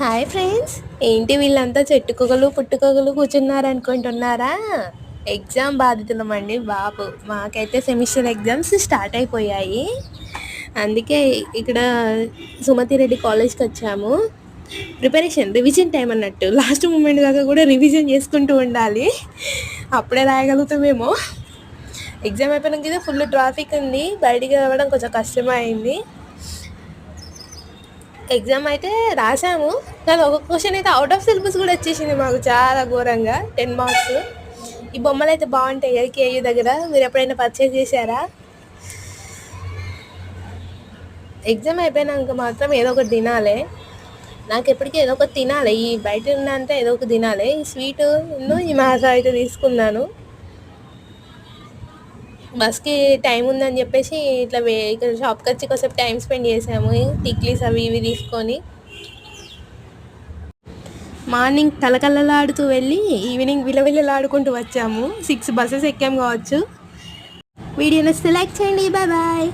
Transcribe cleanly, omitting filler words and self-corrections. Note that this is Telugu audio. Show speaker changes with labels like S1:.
S1: Hi friends. ఏంటి వీళ్ళంతా చెట్టుకొకలు పుట్టుకొకలు కూర్చున్నారు అనుకుంటున్నారా? ఎగ్జామ్ బాధితులమండి బాబు. మాకైతే సెమిస్టర్ ఎగ్జామ్స్ స్టార్ట్ అయిపోయాయి. అందుకే ఇక్కడ సుమతి రెడ్డి కాలేజ్కి వచ్చాము. రివిజన్ టైం అన్నట్టు లాస్ట్ మూమెంట్ దాకా కూడా రివిజన్ చేసుకుంటూ ఉండాలి. అప్పుడే రాయగలుగుతామేమో. ఎగ్జామ్ అయిపోయినాక కదా ఫుల్ ట్రాఫిక్ ఉంది, బయటికి రావడం కొంచెం కష్టమైంది. ఎగ్జామ్ అయితే రాసాము, కానీ ఒక క్వశ్చన్ అయితే అవుట్ ఆఫ్ సిలబస్ కూడా వచ్చేసింది మాకు, చాలా ఘోరంగా. 10 మార్క్స్. ఈ బొమ్మలు అయితే బాగుంటాయి కదా కేయూ దగ్గర, మీరు ఎప్పుడైనా పర్చేస్ చేశారా? ఎగ్జామ్ అయిపోయినాక మాత్రం ఏదో ఒకటి తినాలి. నాకు ఎప్పటికీ ఏదో ఒకటి తినాలి. ఈ బయట అంటే ఏదో ఒకటి తినాలి. ఈ స్వీట్ ఈ మాసా అయితే తీసుకున్నాను. బస్కి టైం ఉందని చెప్పేసి ఇట్లా ఇక్కడ షాప్కి వచ్చి కొంచెం టైం స్పెండ్ చేసాము. టిక్లీస్ అవి ఇవి తీసుకొని మార్నింగ్ కలకలలాడుతూ వెళ్ళి ఈవినింగ్ విలవిలలాడుకుంటూ వచ్చాము. 6 బస్సెస్ ఎక్కాము కావచ్చు. వీడియోని సెలెక్ట్ చేయండి. Bye bye.